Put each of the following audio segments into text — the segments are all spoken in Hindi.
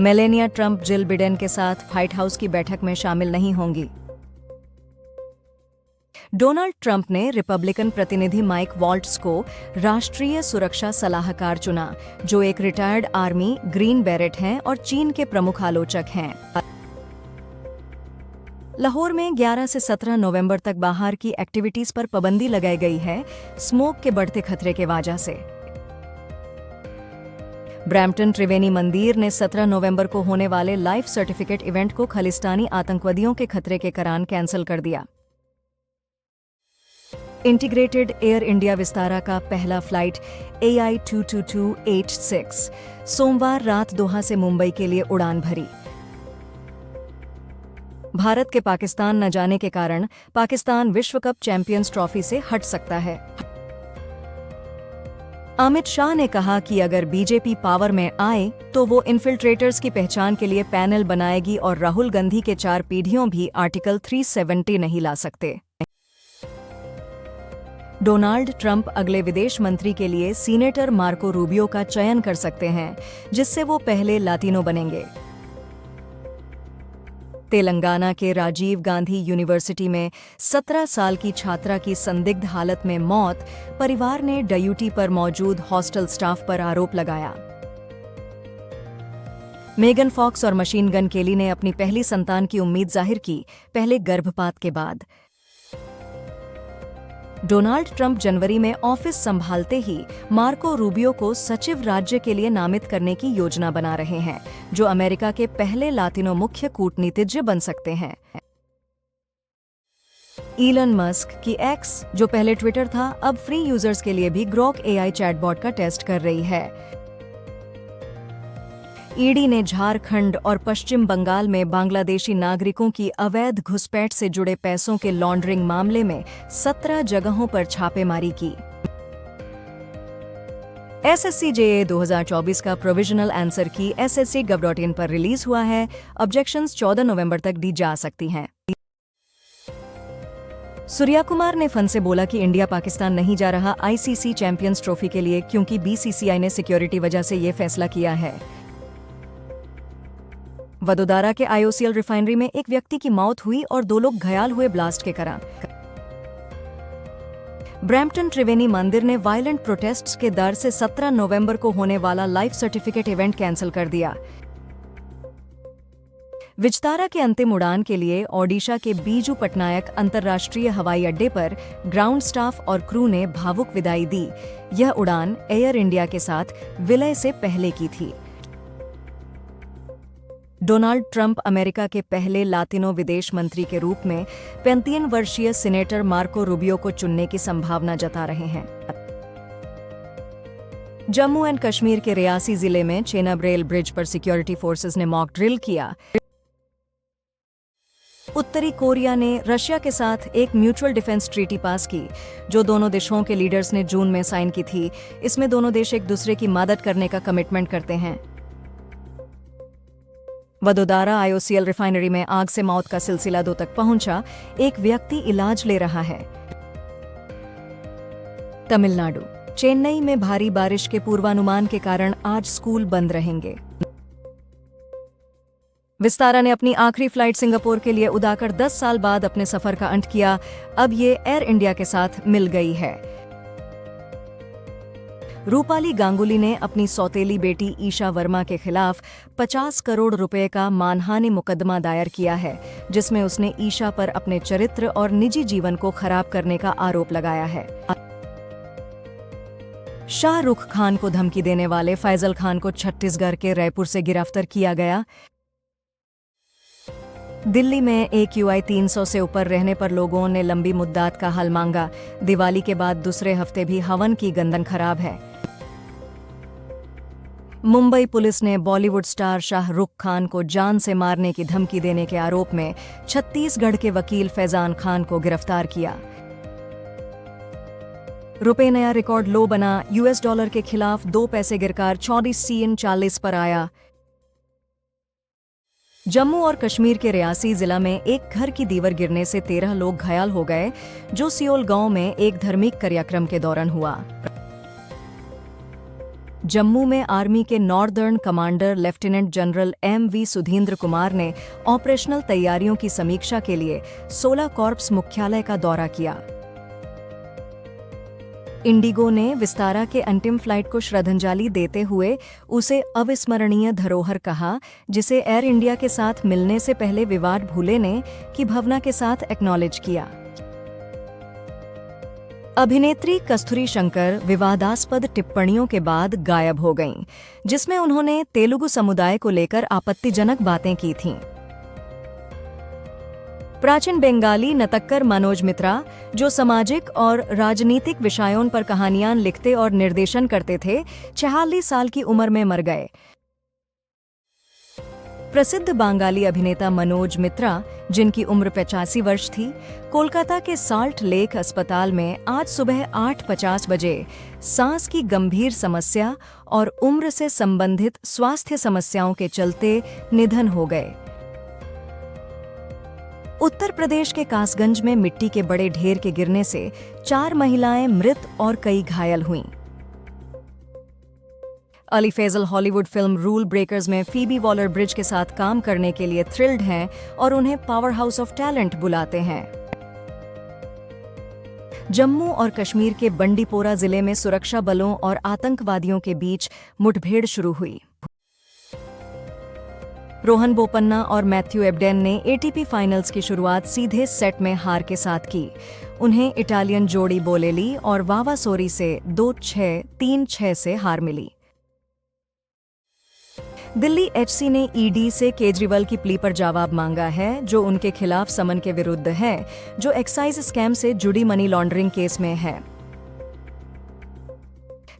मेलेनिया ट्रंप जिल बिडेन के साथ व्हाइट हाउस की बैठक में शामिल नहीं होंगी। डोनाल्ड ट्रंप ने रिपब्लिकन प्रतिनिधि माइक वॉल्ट्ज को राष्ट्रीय सुरक्षा सलाहकार चुना, जो एक रिटायर्ड आर्मी ग्रीन बेरेट हैं और चीन के प्रमुख आलोचक हैं। लाहौर में 11 से 17 नवंबर तक बाहर की एक्टिविटीज पर पाबंदी लगाई गई है, स्मोक के बढ़ते खतरे के वजह से। ब्रैम्पटन त्रिवेणी मंदिर ने 17 नवंबर को होने वाले लाइफ सर्टिफिकेट इवेंट को खालिस्तानी आतंकवादियों के खतरे के कारण कैंसिल कर दिया। इंटीग्रेटेड एयर इंडिया विस्तारा का पहला फ्लाइट AI 22286 सोमवार रात दोहा से मुंबई के लिए उड़ान भरी। भारत के पाकिस्तान न जाने के कारण पाकिस्तान विश्व कप चैंपियंस ट्रॉफी से हट सकता है। अमित शाह ने कहा कि अगर बीजेपी पावर में आए तो वो इन्फिल्ट्रेटर्स की पहचान के लिए पैनल बनाएगी और राहुल गांधी के 4 पीढ़ियों भी आर्टिकल 370 नहीं ला सकते। डोनाल्ड ट्रंप अगले विदेश मंत्री के लिए सीनेटर मार्को रूबियो का चयन कर सकते हैं, जिससे वो पहले लातिनो बनेंगे। तेलंगाना के राजीव गांधी यूनिवर्सिटी में 17 साल की छात्रा की संदिग्ध हालत में मौत, परिवार ने ड्यूटी पर मौजूद हॉस्टल स्टाफ पर आरोप लगाया। मेगन फॉक्स और मशीन गन केली ने अपनी पहली संतान की उम्मीद जाहिर की, पहले गर्भपात के बाद। डोनाल्ड ट्रंप जनवरी में ऑफिस संभालते ही मार्को रूबियो को सचिव राज्य के लिए नामित करने की योजना बना रहे हैं, जो अमेरिका के पहले लातिनो मुख्य कूटनीतिज्ञ बन सकते हैं। इलन मस्क की एक्स, जो पहले ट्विटर था, अब फ्री यूजर्स के लिए भी ग्रोक AI चैटबॉट का टेस्ट कर रही है। ईडी ने झारखंड और पश्चिम बंगाल में बांग्लादेशी नागरिकों की अवैध घुसपैठ से जुड़े पैसों के लॉन्ड्रिंग मामले में 17 जगहों पर छापेमारी की। SSC JA 2024 का प्रोविजनल आंसर की SSC.gov.in पर रिलीज हुआ है। ऑब्जेक्शंस 14 नवंबर तक दी जा सकती हैं। सूर्या कुमार ने फन से बोला कि इंडिया पाकिस्तान नहीं जा रहा ICC चैंपियंस ट्रॉफी के लिए, क्योंकि BCCI ने सिक्योरिटी वजह से ये फैसला किया है। वडोदरा के IOCL रिफाइनरी में एक व्यक्ति की मौत हुई और 2 लोग घायल हुए ब्लास्ट के कारण। ब्रैम्पटन त्रिवेणी मंदिर ने वायलेंट प्रोटेस्ट्स के डर से 17 नवंबर को होने वाला लाइफ सर्टिफिकेट इवेंट कैंसिल कर दिया। विस्तारा के अंतिम उड़ान के लिए ओडिशा के बीजू पटनायक अंतर्राष्ट्रीय हवाई अड्डे पर ग्राउंड स्टाफ और क्रू ने भावुक विदाई दी। यह उड़ान एयर इंडिया के साथ विलय से पहले की थी। डोनाल्ड ट्रंप अमेरिका के पहले लातिनो विदेश मंत्री के रूप में 35 वर्षीय सीनेटर मार्को रूबियो को चुनने की संभावना जता रहे हैं। जम्मू एंड कश्मीर के रियासी जिले में चेनाब रेल ब्रिज पर सिक्योरिटी फोर्सेस ने मॉक ड्रिल किया। उत्तरी कोरिया ने रशिया के साथ एक म्यूचुअल डिफेंस ट्रीटी पास की, जो दोनों देशों के लीडर्स ने जून में साइन की थी। इसमें दोनों देश एक दूसरे की मदद करने का कमिटमेंट करते हैं। वडोदरा IOCL रिफाइनरी में आग से मौत का सिलसिला 2 तक पहुंचा। एक व्यक्ति इलाज ले रहा है। तमिलनाडु, चेन्नई में भारी बारिश के पूर्वानुमान के कारण आज स्कूल बंद रहेंगे। विस्तारा ने अपनी आखिरी फ्लाइट सिंगापुर के लिए उड़ाकर 10 साल बाद अपने सफर का अंत किया। अब ये एयर इंडिया के साथ मिल गई है। रूपाली गांगुली ने अपनी सौतेली बेटी ईशा वर्मा के खिलाफ 50 करोड़ रुपए का मानहानि मुकदमा दायर किया है, जिसमें उसने ईशा पर अपने चरित्र और निजी जीवन को खराब करने का आरोप लगाया है। शाहरुख खान को धमकी देने वाले फैजल खान को छत्तीसगढ़ के रायपुर से गिरफ्तार किया गया। दिल्ली में AQI 300 से ऊपर रहने पर लोगों ने लंबी मुद्दत का हल मांगा। दिवाली के बाद दूसरे हफ्ते भी हवन की गंदन खराब है। मुंबई पुलिस ने बॉलीवुड स्टार शाहरुख खान को जान से मारने की धमकी देने के आरोप में छत्तीसगढ़ के वकील फैजान खान को गिरफ्तार किया। रुपए नया रिकॉर्ड लो बना। US डॉलर के खिलाफ 2 पैसे गिरकर 34.40 पर आया। जम्मू और कश्मीर के रियासी जिला में एक घर की दीवार गिरने से 13 लोग घायल हो गए, जो सियोल गांव में एक धार्मिक कार्यक्रम के दौरान हुआ। जम्मू में आर्मी के northern commander lieutenant general MV Sudhindra Kumar ने ऑपरेशनल तैयारियों की समीक्षा के लिए 16 कॉर्प्स मुख्यालय का दौरा किया। इंडिगो ने विस्तारा के अंतिम फ्लाइट को श्रद्धांजलि देते हुए उसे अविस्मरणीय धरोहर कहा, जिसे एयर इंडिया के साथ मिलने से पहले विवाद भूले ने की भावना के साथ एक्नॉलेज किया। अभिनेत्री कस्तूरी शंकर विवादास्पद टिप्पणियों के बाद गायब हो गईं, जिसमें उन्होंने तेलुगु समुदाय को लेकर आपत्तिजनक बातें की थीं। प्राचीन बंगाली नतक्कर मनोज मित्रा, जो सामाजिक और राजनीतिक विषयों पर कहानियां लिखते और निर्देशन करते थे, 46 साल की उम्र में मर गए। प्रसिद्ध बंगाली अभिनेता मनोज मित्रा, जिनकी उम्र 85 वर्ष थी, कोलकाता के साल्ट लेक अस्पताल में आज सुबह 8:50 बजे सांस की गंभीर समस्या और उम्र से संबंधित स्वास्थ्य समस्याओं के चलते निधन हो गए। उत्तर प्रदेश के कासगंज में मिट्टी के बड़े ढेर के गिरने से 4 महिलाएं मृत और कई घायल हुईं। Ali Fazal Hollywood film rule breakers में फीबी वॉलर ब्रिज के साथ काम करने के लिए थ्रिल्ड हैं और उन्हें पावर हाउस ऑफ टैलेंट बुलाते हैं। जम्मू और कश्मीर के बंडीपोरा जिले में सुरक्षा बलों और आतंकवादियों के बीच मुठभेड़ शुरू हुई। रोहन बोपन्ना और मैथ्यू एब्डेन ने ATP फाइनल्स की शुरुआत सीधे सेट में हार के साथ की। उन्हें इटालियन जोड़ी बोलेली और वावासोरी से 2-6, 3-6 से हार मिली। दिल्ली HC ने ED से केजरीवाल की प्ली पर जवाब मांगा है, जो उनके खिलाफ समन के विरुद्ध है, जो एक्साइज स्कैम से जुड़ी मनी लॉन्ड्रिंग केस में है।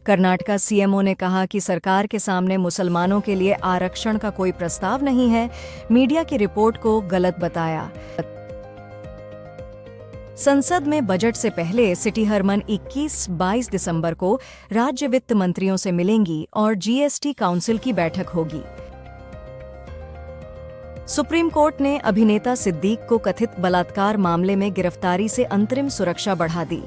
कर्नाटका CMO ने कहा कि सरकार के सामने मुसलमानों के लिए आरक्षण का कोई प्रस्ताव नहीं है, मीडिया की रिपोर्ट को गलत बताया। संसद में बजट से पहले सिटी हरमन 21-22 दिसंबर को राज्य वित्त मंत्रियों से मिलेंगी और GST काउंसिल की बैठक होगी। सुप्रीम कोर्ट ने अभिनेता सिद्दीक को कथित बलात्कार मामले में गिरफ्तारी से अंतरिम सुरक्षा बढ़ा दी।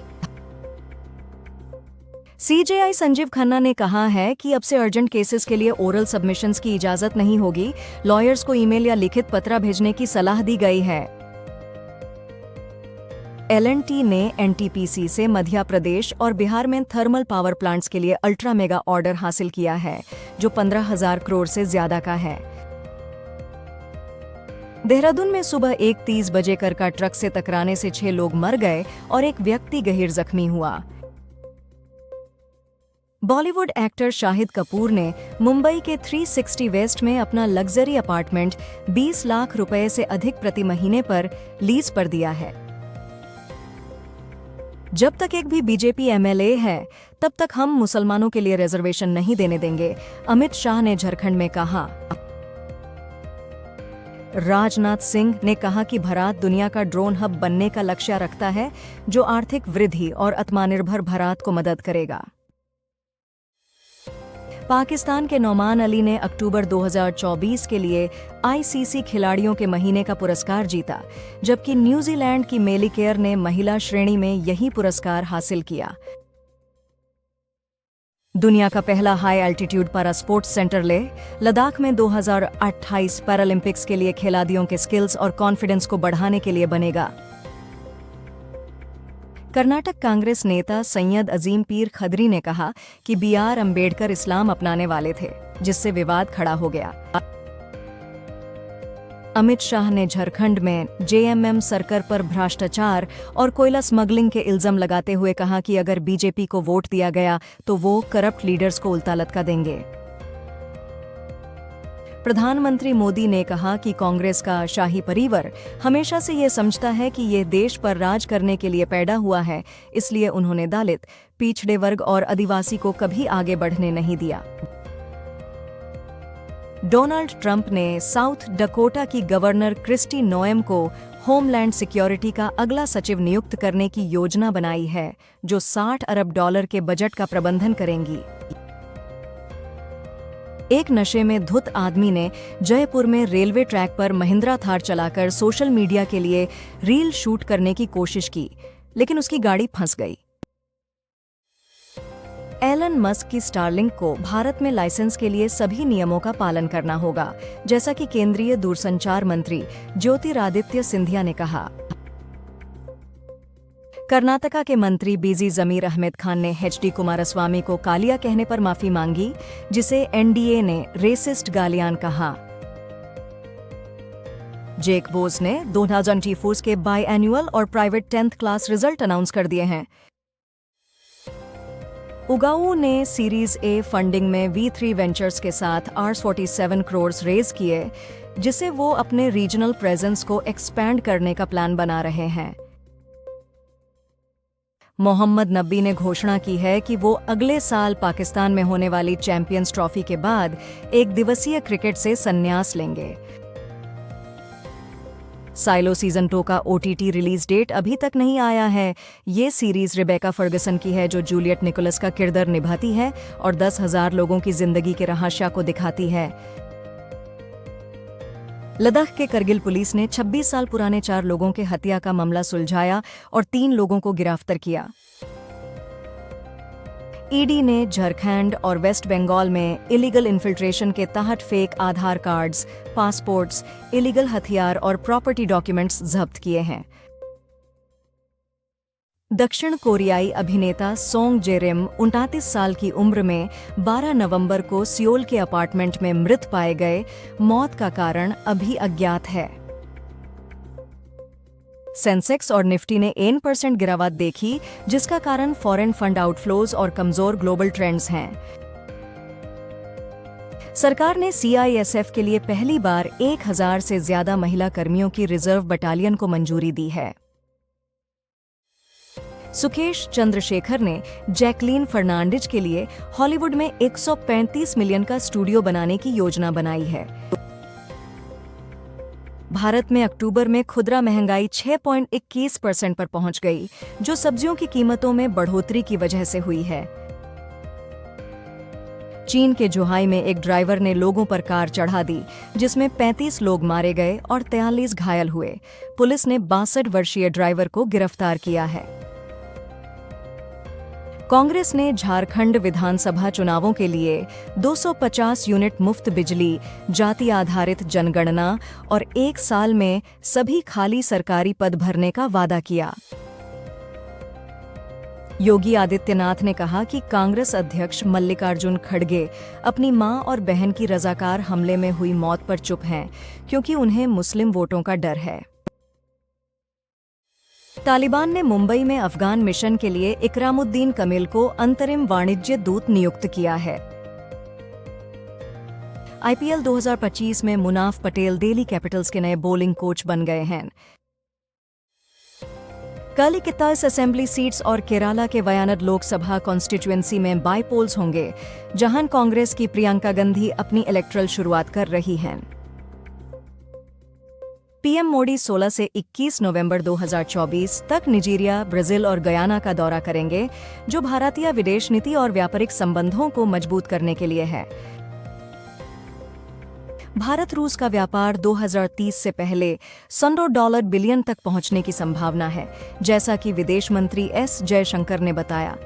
CJI संजीव खन्ना ने कहा है कि अब से अर्जेंट केसेस के लिए ओरल सबमिशंस की इजाजत नहीं होगी। लॉयर्स को ईमेल या लिखित पत्र भेजने की सलाह दी गई है। L&T ने NTPC से मध्य प्रदेश और बिहार में थर्मल पावर प्लांट्स के लिए अल्ट्रा मेगा ऑर्डर हासिल किया है, जो 15,000 करोड़ से ज्यादा का है। देहरादून में सुबह 1:30 बजे करका ट्रक से टकराने से 6 लोग मर गए और एक व्यक्ति गंभीर जख्मी हुआ। बॉलीवुड एक्टर शाहिद कपूर ने मुंबई के 360 वेस्ट में अपना लग्जरी अपार्टमेंट 20 लाख रुपए से अधिक प्रति महीने पर लीज पर दिया है। जब तक एक भी BJP MLA है, तब तक हम मुसलमानों के लिए रिजर्वेशन नहीं देने देंगे, अमित शाह ने झारखंड में कहा। राजनाथ सिंह ने कहा कि भारत दुनिया का ड्रोन हब बनने का लक्ष्य रखता है, जो आर्थिक वृद्धि और आत्मनिर्भर भारत को मदद करेगा। पाकिस्तान के नौमान अली ने अक्टूबर 2024 के लिए ICC खिलाड़ियों के महीने का पुरस्कार जीता, जबकि न्यूजीलैंड की मेली केयर ने महिला श्रेणी में यही पुरस्कार हासिल किया। दुनिया का पहला हाई एल्टीट्यूड पारा स्पोर्ट्स सेंटर लेह लद्दाख में 2028 पैरालंपिक्स के लिए खिलाड़ियों के स्किल्स और कॉन्फिडेंस को बढ़ाने के लिए बनेगा। कर्नाटक कांग्रेस नेता सैयद अजीम पीर खदरी ने कहा कि BR अम्बेडकर इस्लाम अपनाने वाले थे, जिससे विवाद खड़ा हो गया। अमित शाह ने झारखंड में JMM सरकार पर भ्रष्टाचार और कोयला स्मगलिंग के इल्जाम लगाते हुए कहा कि अगर BJP को वोट दिया गया तो वो करप्ट लीडर्स को उल्टा लटका देंगे। प्रधानमंत्री मोदी ने कहा कि कांग्रेस का शाही परिवार हमेशा से ये समझता है कि ये देश पर राज करने के लिए पैदा हुआ है, इसलिए उन्होंने दलित, पिछड़े वर्ग और आदिवासी को कभी आगे बढ़ने नहीं दिया। डोनाल्ड ट्रंप ने साउथ डकोटा की गवर्नर क्रिस्टी नोएम को होमलैंड सिक्योरिटी का अगला सचिव नियुक्त करने की योजना बनाई है, जो $60 अरब के बजट का प्रबंधन करेंगी। एक नशे में धुत आदमी ने जयपुर में रेलवे ट्रैक पर महिंद्रा थार चलाकर सोशल मीडिया के लिए रील शूट करने की कोशिश की, लेकिन उसकी गाड़ी फंस गई। एलन मस्क की स्टारलिंक को भारत में लाइसेंस के लिए सभी नियमों का पालन करना होगा, जैसा कि केंद्रीय दूरसंचार मंत्री ज्योतिरादित्य सिंधिया ने कहा। कर्नाटका के मंत्री बीजी जमीर अहमद खान ने एचडी कुमारस्वामी को कालिया कहने पर माफी मांगी, जिसे एनडीए ने रेसिस्ट गालियान कहा। जेक बोस ने 2024 के बाई एनुअल और private 10th class result announce कर दिए हैं। उगाऊ ने सीरीज ए फंडिंग में V3 वेंचर्स के साथ R47 करोड़ रेज किए, जिसे वो अपने रीजनल प्रेजेंस को एक्सपैंड करने का प्लान बना रहे हैं। मोहम्मद नबी ने घोषणा की है कि वो अगले साल पाकिस्तान में होने वाली चैंपियंस ट्रॉफी के बाद एक दिवसीय क्रिकेट से संन्यास लेंगे। साइलो सीजन 2 का OTT रिलीज डेट अभी तक नहीं आया है। ये सीरीज रिबेका फर्गसन की है, जो जूलियट निकोलस का किरदार निभाती है और 10,000 लोगों की जिंदगी के रहस्य को दिखाती है। लद्दाख के करगिल पुलिस ने 26 साल पुराने 4 लोगों के हत्या का मामला सुलझाया और 3 लोगों को गिरफ्तार किया। ईडी ने झारखंड और वेस्ट बंगाल में इलीगल इन्फिल्ट्रेशन के तहत फेक आधार कार्ड्स, पासपोर्ट्स, इलीगल हथियार और प्रॉपर्टी डॉक्यूमेंट्स जब्त किए हैं। दक्षिण कोरियाई अभिनेता सोंग जेरिम 29 साल की उम्र में 12 नवंबर को सियोल के अपार्टमेंट में मृत पाए गए। मौत का कारण अभी अज्ञात है। सेंसेक्स और निफ्टी ने 1% गिरावट देखी, जिसका कारण फॉरेन फंड आउटफ्लोज और कमजोर ग्लोबल ट्रेंड्स हैं। सरकार ने CISF के लिए पहली बार 1000 से ज्यादा महिला कर्मियों की रिजर्व बटालियन को मंजूरी दी है। सुकेश चंद्रशेखर ने जैकलीन फर्नांडिज के लिए हॉलीवुड में 135 मिलियन का स्टूडियो बनाने की योजना बनाई है। भारत में अक्टूबर में खुदरा महंगाई 6.21% पर पहुंच गई, जो सब्जियों की कीमतों में बढ़ोतरी की वजह से हुई है। चीन के जुहाई में एक ड्राइवर ने लोगों पर कार चढ़ा दी, जिसमें 35 लोग मारे गए और 43 घायल हुए। पुलिस ने 62 वर्षीय ड्राइवर को गिरफ्तार किया है। कांग्रेस ने झारखंड विधानसभा चुनावों के लिए 250 यूनिट मुफ्त बिजली, जाति आधारित जनगणना और 1 साल में सभी खाली सरकारी पद भरने का वादा किया। योगी आदित्यनाथ ने कहा कि कांग्रेस अध्यक्ष मल्लिकार्जुन खड़गे अपनी मां और बहन की रजाकार हमले में हुई मौत पर चुप हैं, क्योंकि उन्हें मुस्लिम वोटों का डर है। तालिबान ने मुंबई में अफगान मिशन के लिए इकरामुद्दीन कमिल को अंतरिम वाणिज्य दूत नियुक्त किया है। IPL 2025 में मुनाफ पटेल दिल्ली कैपिटल्स के नए बॉलिंग कोच बन गए हैं। कल 21 असेंबली सीट्स और केरला के वयनाड लोकसभा कॉन्स्टिट्यूएंसी में बाई पोल्स होंगे, जहां कांग्रेस की प्रियंका गांधी अपनी इलेक्टरल शुरुआत कर रही हैं। पीएम मोदी 16 से 21 नवंबर 2024 तक नाइजीरिया, ब्राजील और गयाना का दौरा करेंगे, जो भारतीय विदेश नीति और व्यापारिक संबंधों को मजबूत करने के लिए है। भारत रूस का व्यापार 2030 से पहले $100 बिलियन तक पहुंचने की संभावना है, जैसा कि विदेश मंत्री S. जयशंकर ने बताया।